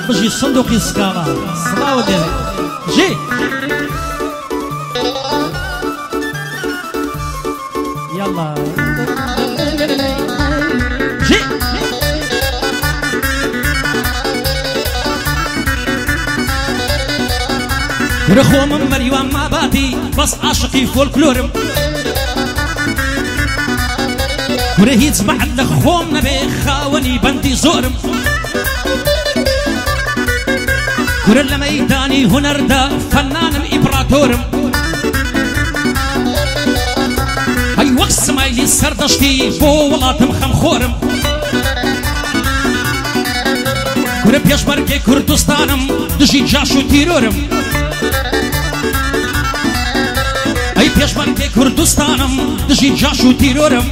بجي صندوقي سكالا صلاو ديالك جي يلا جي رخو من مريوان ما باتي بس عاشقي فولكلورم ورهيت بعد لخوم نبي خاوني بنتي زورم ورلا ميداني هنر دا فنانم إبراتورم هاي وقت مايلي سردشتي بو ولاتم خمخورم ورا بيش برقي كردستانم دجي جاشو تيرورم هاي بيش برقي كردستانم دجي جاشو تيرورم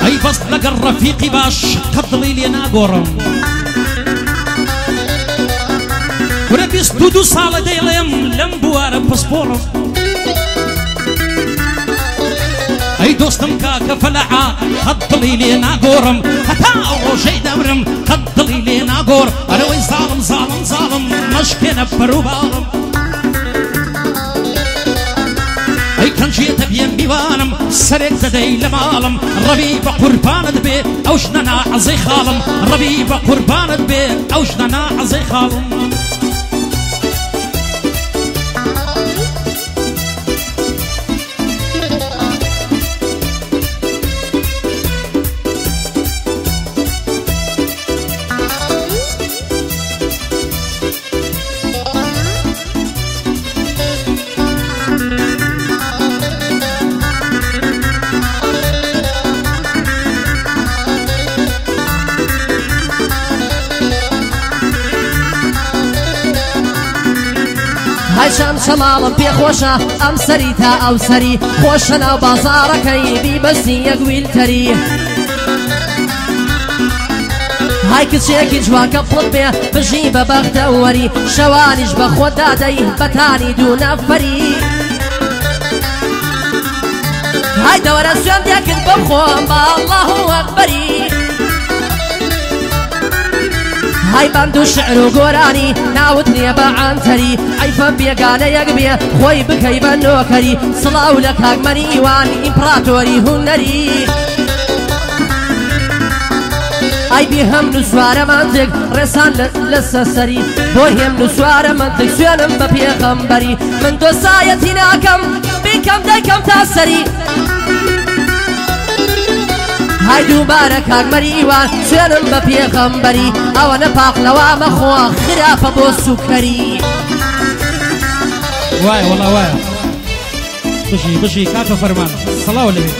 هاي بس لقى الرفيقي باش قضلي لي ناقورم ورا بيستودو صالة ديلم لمبوارا باسبورم اي دوستم كاكا فلعا قضلي لي ناقورم حتى روجي دمرم قضلي لي ناقور انا وي ظالم ظالم ظالم مشكينا بروبالم اي كان جيت بيم بيوانم سرق زدي لمالم ربيب قربان دبي اوشنا عزي خالم ربيب قربان دبي اوشنا عزي خالم هايشان شمالم بيخوشا ام سريتا او سري خوشنا بازاركي بيبسي يقويل تري هاي كتشيكي جواك بطبي بجيب بغدوري شوانيش بخود داديه بتاني دون فري هاي دورة سيان ديكن بخوام بالله اكبري هاي باندو شعر وقراني ناوتني باعنتري عيفان بيقانا يقبي خوي بكي بنوكري صلاو لك هاقمني واني امبراتوري هنري هاي بيهم نسوار منطق رسان لسسري بوهم نسوار منطق سيانم ببي خمبري من دو سايتنا كم بكم دايكم تاسري هاي دوباره كاك مريوان سيانم ببي خمبري او نفاق لوا مخوا خرافة بو سكري واي والله واي بشي كاكا فرمان صلاة والنبي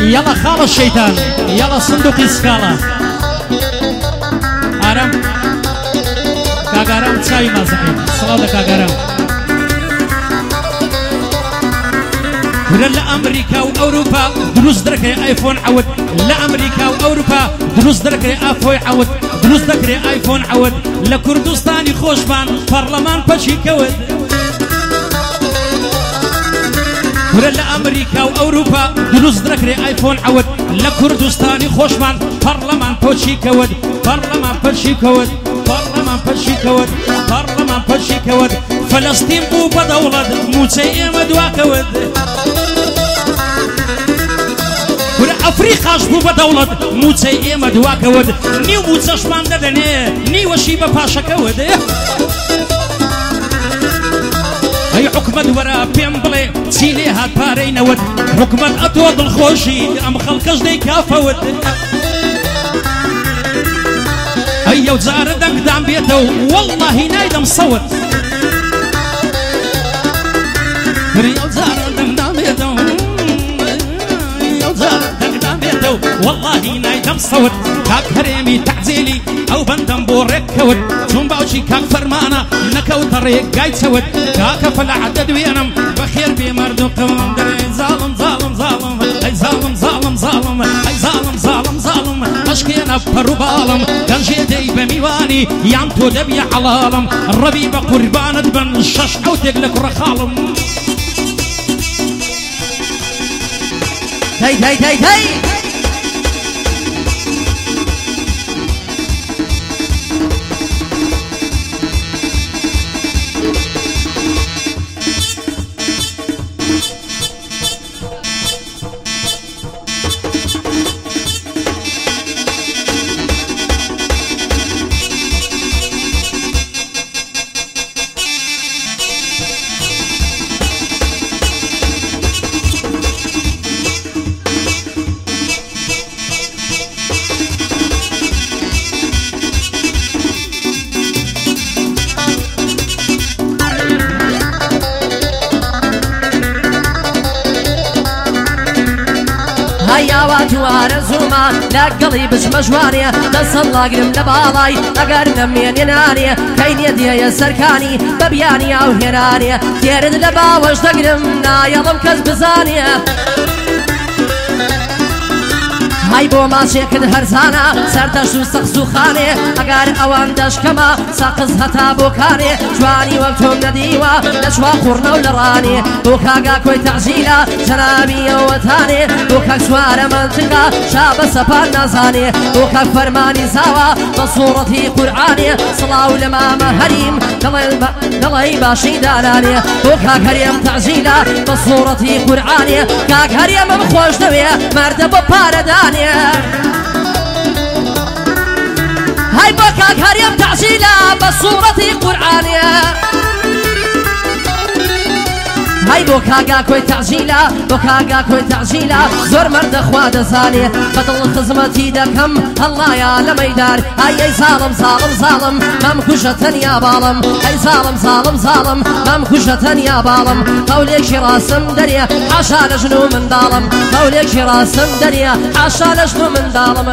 يلا خال الشيطان يلا صندوق سكالا ارم كاغارم تساوي مازحين صلاة كاغارم لأمريكا وأوروبا دروس دركري آيفون عود لأمريكا وأوروبا دروس دركري آيفون عود دروس دركري آيفون عود لكردستاني خوشبان برلمان بشي كود لأمريكا وأوروبا دروس دركري آيفون عود لكردستاني خوشبان برلمان بشي كود برلمان بشي كود برلمان بشي كود برلمان بشي كود فلسطين بو بدولة موسى مدوا كود أفريقيا بو بدولة موسى مدوا كود نيو موسى شمان ددني نيو شيبة باشا كود هي حكمة ورا بيمبلي تسيلي هاد باري نود حكمة أطود الخوشي أم خلقش دي كافود هيا وزار دام بيته والله نايد مصوت هيا وزار دام بيته هيا وزار دام بيته والله نايد مصوت كاك هريمي تعزيلي او بندم بورك كود ثم باوشي كاك فرمانا نكو طريق قايد سود كاك فالعدد وينم بخير بمردو قوم دري ظالم ظالم ظالم اي ظالم ظالم ظالم اي ظالم ظالم ظالم اشكينا بروبالم كان جيتي بميواني يانتو دبي علالم الربيب قربان بن شش او تقلك رخالم هي هي هي هي وارزوما لا قلبش مجوانية دصلا قرم لبالاي اقر نمين ينانية كين يدي يا سركاني ببياني او هنانية تيرد لبا وش تقرم نايضم كذب زانية هاي بو ماشي كد هرزانا سردش و سقسو خاني اقار اوان دشكما ساقز هتا بوكاني جواني وقتهم نديوة نشوا خورنا ولراني بوكاقا كوي تعجيلا جنابي وتاني بوكاق سوار منطقة شاب سبان نازاني بوكاق فرماني زاوة بصورتي قرعاني صلاة لما مهريم دلي باشي داناني بوكاق هريم تعجيلا بصورتي قرعاني كاق هريم مخوش دوية مرد ببارداني هاي بوكاك هريم تعجيلة بصورتي قرآنية هاي بوكاكا كوي تعجيلة بوكاكا كوي تعجيلة زور مرد خواد زاني بدل خزمتي دكم الله يا لميدان هاي ظالم ظالم ظالم ممكوشة يا بالم هاي ظالم ظالم ظالم ممكوشة يا بالم قولك شراسم دريا حاشا لجنو من ظالم قولك شراسم دريا حاشا لجنو من ظالم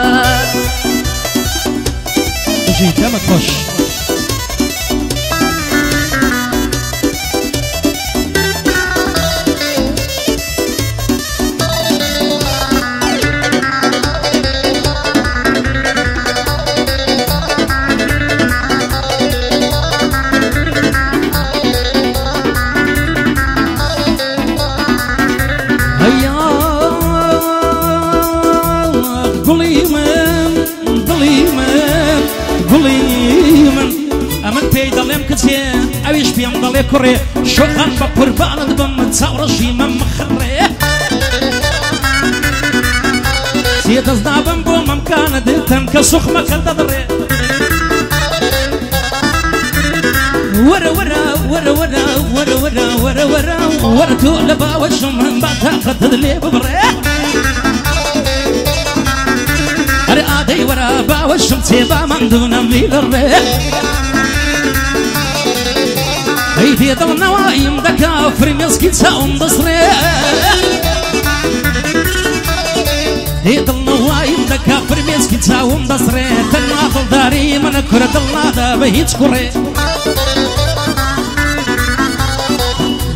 جيت ما تخش اويش بيم ضلي كوري شوخان بقربان دبم تصورشي من مخري سيد ازدابن بو ممكان دلتن كسوخ مكان دضري ورا ورا ورا ورا ورا ورا ورا ورا ورا تولبا وشم من بعد قد لي ببري ارادي ورا با وشم تيبا من دون ميلري هيدي ضل نوايم دكا فريميس كيتساوم بصري هيدي ضل نوايم دكا فريميس كيتساوم بصري تناضل داري من كرة الله دا بهيت كوري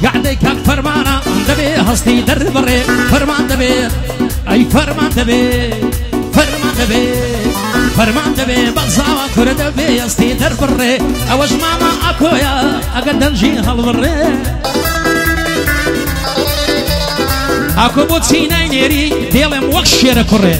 قاعدي كاك فرمانا دبي هستي دربري فرمان دبي اي فرمان دبي فرمان دبي فرمان دبي بزاوة كرة دبي يستي دربري اوش ماما اكويا اقدر جي هالبري اكو بوتسيناي نيري ديلم وخشير كوري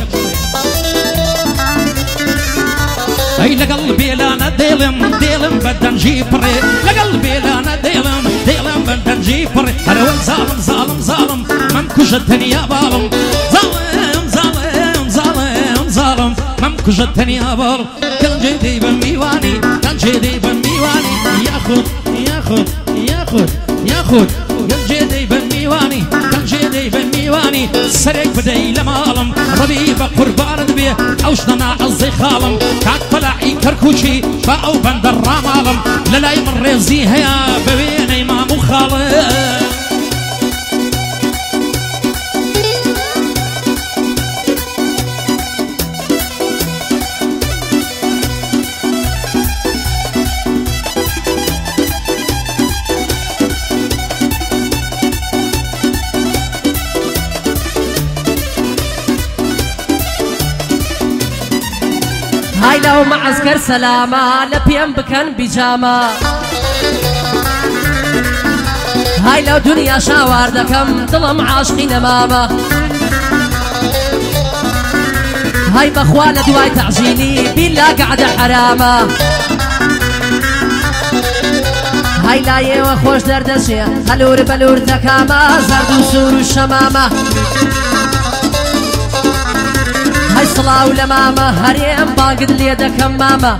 اي لقلبي لانا ديلم بدن جي بري لقلبي لانا ديلم بدن جي بري انا وين ظالم ظالم ظالم ممكوشتني يا بالم ظالم ظالم ظالم ظالم ممكوشتني يا بالم كان جدي بميواني كان جدي بميواني ياخد ياخد ياخد ياخد كان جدي بميواني كان جدي بميواني سريك بدي لمالم ربيبة قربان دبي اوشنا عزي خالم كاك طلعي كركوشي فاو بندر رامالم للاي من ريزي هيا ببيني ما مخالم هاي لو معسكر سلامة لبيم بكن بيجامة هاي لو دنيا شاوار دكم ظلم عاشقين ماما هاي بخوانة دواي تعجيلي بالله قاعدة حرامة هاي لايه وخوش دردشي هلور بلور تكاما زرد وسور الشمامة هاي صلاة ولمامة هريم باقد ليدا كمامة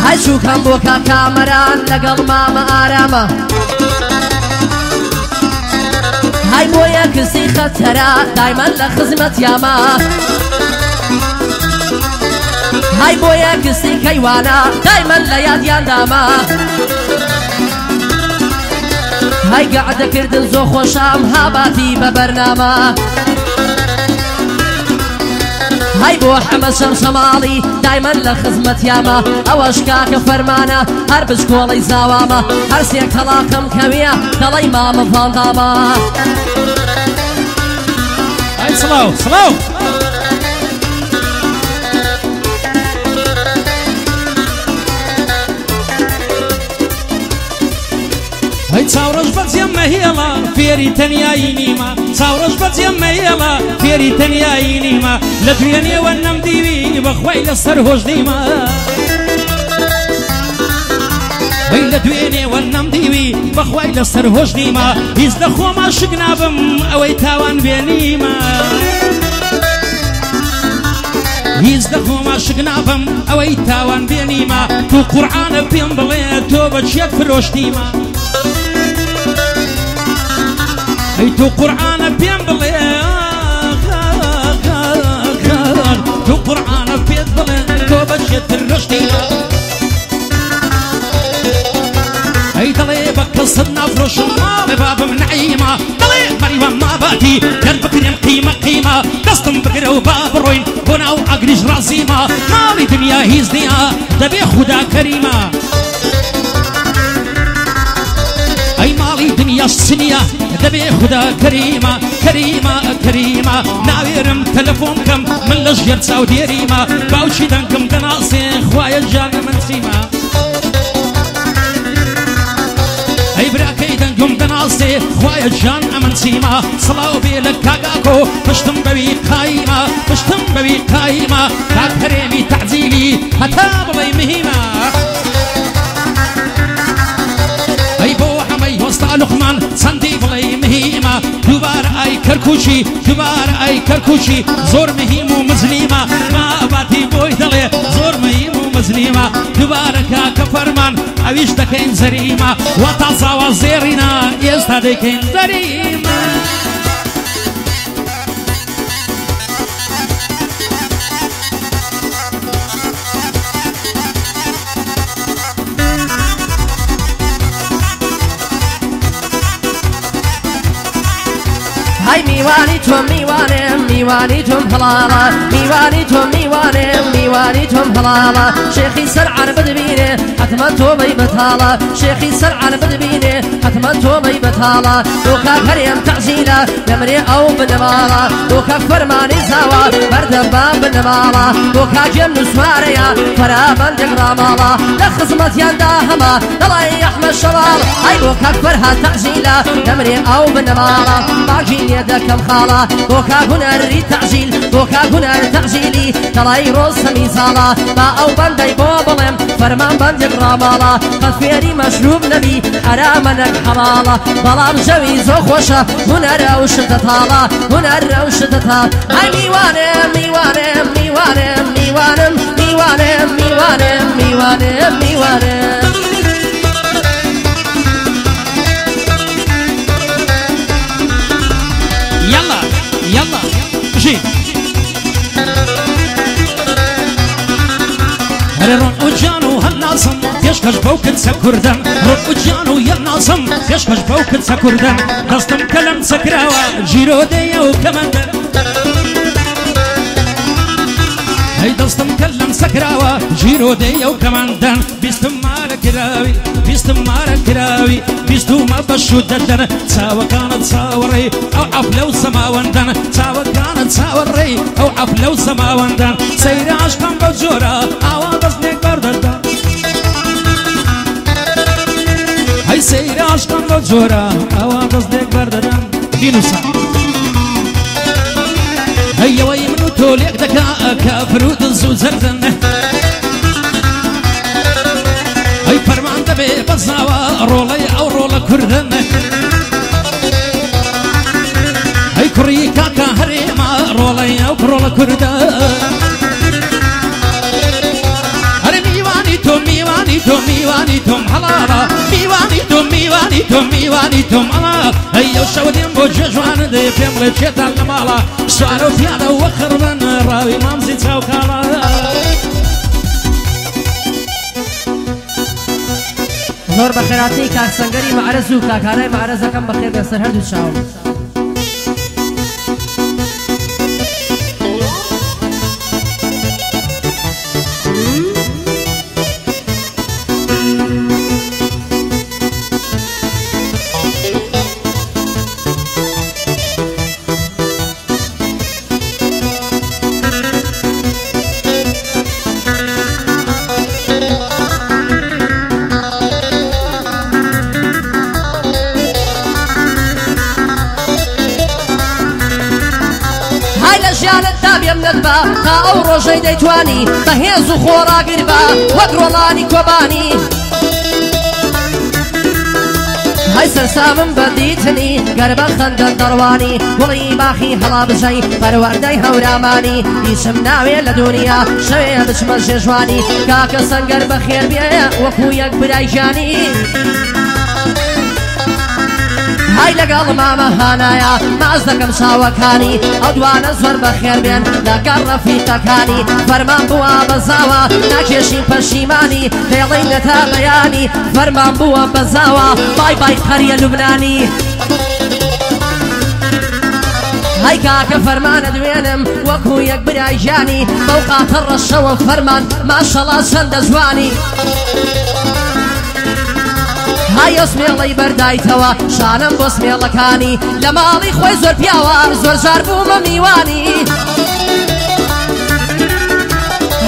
هاي شو كم بوكا كامران لقل ماما آرامة هاي بويا كسي خطرة دايما لخزمة ياما هاي بويا كسي كيوانا دايما لياديان داما هاي قاعدة كردن زوخ وشام هاباتي ببرنامة هاي بو حمد شمشمالي دايما لخزمة ياما اوش كاك فرمانا هر بشكولي زاواما هر سيك تلاقم كوية دلي ماما فانداما هاي سلو سلو هاي تصورش بس يما هيلا فيري تنياي نيما تصورش بس يما هيلا فيري تنياي نيما لدويني ونم ديوي بخوي لسرهوش ديما هاي لدويني ونم ديوي بخوي لسرهوش ديما يزدخو ما شقنابم اوي تاوان بينيما يزدخو ما شقنابم اوي تاوان بينيما تو قرآن بين بلي تو بجيت فروش ديما هاي تو قرآن بين بلي تو قرآن بين بلي تو بجيت فروش ديما هاي دلي بكسرنا فروش ما باب من عيما دلي مريبا ما باتي دربك قيمة قيمة دستم بقرا وباب روين هنا وعقريش راسيما مالي دنيا هيز دنيا دبي خدا كريمة اي مالي دنيا السنية دبي خدا كريمة كريمة كريمة ناويرم تلفونكم من لجير سعودي ريمة باوشي دنكم دناسي خوايا جانا من سيما اي براكي دنكم دناسي خوايا جانا من سيما صلاو بيلك كاكاكو مشتم بوي قايمة مشتم بوي قايمة كاك كريمي تعزيلي هتا بلي مهمة اي بو حمي وسط لقمان صندي بلي مهمة دوبار اي كركوشي دوبار اي كركوشي زور مهم ومزليمة ما باتي بوي دلي زور مهم ومزليمة دوبارك كفرمان اويش دكين زريمة وطازا وزيرنا يستدكين زريمة هاي ميواني توم ميوانم ميواني توم هلالا ميواني توم ميوانم ميواني توم هلالا شيخي سرعان بدبينه حتما توبي بتالا شيخي سرعان بدبينه حتما توبي بتالا دوكا كريم تعزيلا يمري او بنمالا دوكا فرماني زاوا بردبا بنمالا دوكا جن سواريا فرابا دقرامالا لخزمت ينداهما دلاي احمد شبال هاي دوكا فرها تعزيلا يمري او بنمالا باجين يدكم خالا دوكا هنر تعجيل دوكا هنر تعجيلي دلاي روز ميزالا با او بندي بوبلم فرمان بند رامالا قد فيري مشروب نبي حرامنك حلالا بلام جوي زوخوشا هنر او شدتالا هنر او شدتالا هاي ميوانم ميوانم ميوانم ميوانم ميوانم ميوانم ميوانم ميوانم يلا يلا جي رق وجانو هالناصم يشكش بوكت سكردن رق وجانو يالناصم يشكش بوكت سكردن دستم كلم سكراوا جيرو ديا وكمندن هاي دستم كلم سكراوا جيرو ديا وكمندن بيستم مالك راوي بيستم مالك راوي بيستو ما بشوددن تساوى كانت ساوري او عفلو سماوندن تساوى كانت ساوري او عفلو سماوندن سير عشقم بجورا عوض برددا هاي سير عشقم بجورا عوض برددا دينوسا تۆ لێک دەکا کافر و دڵ زەردن ئەی فەرمان دەبێ بەزاوە ڕۆڵەی ئەو ڕۆڵە کوردن ئەی کوڕی کاکە هەرێمە ڕۆڵەی ئەو ڕۆڵە کوردە هەرێ میوانی تۆم هەڵاڵە میوانی تۆم هەڵا ئەی ئەو شەوە دێم بۆ جێژوانە دێ پێم بڵێ چێتان لە ماڵە سوارە و پیادە وە خڕبن ڕاوی مامزی چاوکاڵە زۆر بە خێراتی کاکسەنگەری مەعرەز و کاکارای مەعرەزەکەم بەخێر بێسەر هەردوو چاوم با تا ئەو ڕۆژەی دەیتوانی بەهێز و خۆراگر بە وەک ڕۆڵانی کۆبانی هەی سەرسامم بەدیتنی گەر بە خەندە دەڕوانی وڵی باخی هەڵا بژەی پەروەردەی هەورامانی هیچم ناوێ لە دنیا شەوێ بچمە ژێژوانی کاکە سەنگەر بەخێر بێ وەکو یەک برای ژانی هاي لەگەڵ مامە هانایە ماز دەکەم چاوەکانی ئەو دوانە زۆر بەخێر بێن لەگەڵ ڕەفیقەکانی فەرمان بووە بەزاوە ناکێشین پەشیمانی پێڵەی نەتا بەیانی فەرمان بووە بەزاوە بای بای قەریە لوبنانی هاي کاکە فەرمانە دوێنم وەکو یەک برای ژانی بەو قاتە ڕەشەوە فەرمان ماشەڵا چەندە جوانی هاي سمێڵەی بەردایتەوە شانم بۆ سمێڵەکانی لە ماڵی خۆی زۆر پیاوە زۆر جار بوومە میوانی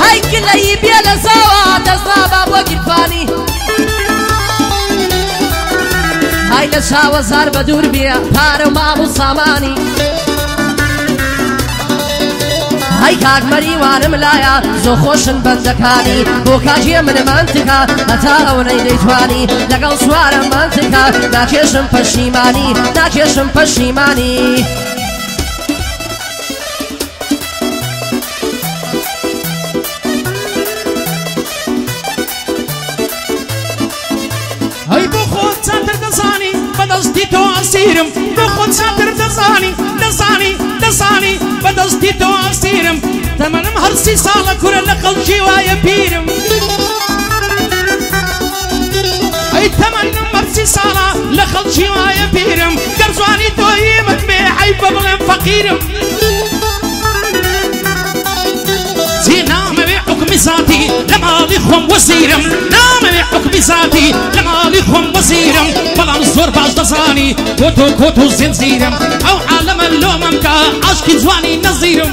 هاي گلەیی بێ لە زاوە دەستنابا بۆ گیرفانی هاي لە چاوە زار بە دوور بێ پارە و ماڵ و سامانی هاي کاک مەریوانم لایە زۆر خۆشن بەندەکانی بۆ کاژیە منەمانتکە هەتا ئەوەی دەیتوانی لەگەڵ سوارە مانتکە ناکێشم پەشیمانی هەی بۆ خۆت چاتر دەزانی بەدەستی تۆ ئاسیرم بۆ خۆت چاتر دەزانی بەدەستی تۆ ئاسیرم تەمەنم هەر 30 ساڵە کورە لە خەڵکی وایە پیرم ئەی تەمەنم هەر 30 ساڵە لە خەڵکی وایە پیرم گەر جوانی تۆیی من بێ عەیب بە بڵێم فەقیرم چی نامەوێ حوکمی زاتی لە ماڵی خۆم وەزیرم نامەوێ حوکمی زاتی لە ماڵی خۆم وەزیرم بەڵام زۆر باش دەزانی کۆت و زنجیرم ئەو عالەمە لۆمەم کە عاشقی جوانی نەزیرم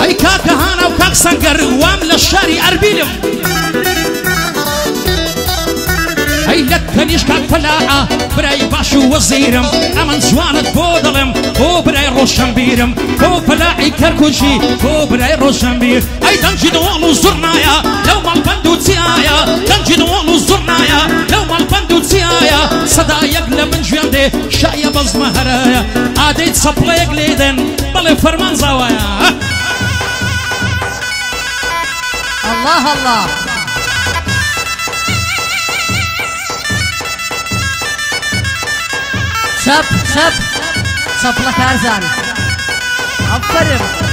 ئەی کاکە هانە و کاک سەنگەر وام لە شاری ئەربیلم ئەی لە کەنیش کاک فەلاحە برای باش و وەزیرم ئەمن جوانت بۆ دەڵێم بۆ برای ڕۆشنبیرم بۆ فەلاحی کەرکوچی بۆ برای ڕۆشنبیر ئەی دەنجی دڵ و زوڕنایە لەو ماڵبەند و چیایە دەنجی دڵ و زوڕنایە لەو ماڵبەند و چیایە سەدایەک لە من ژوێن دێ شایە بەزمە هەرایە ئادەی چەپڵەیەک لێدەن بەڵێ فەرمان زاوایە الله الله شەپ لە کارزان ئەفەرم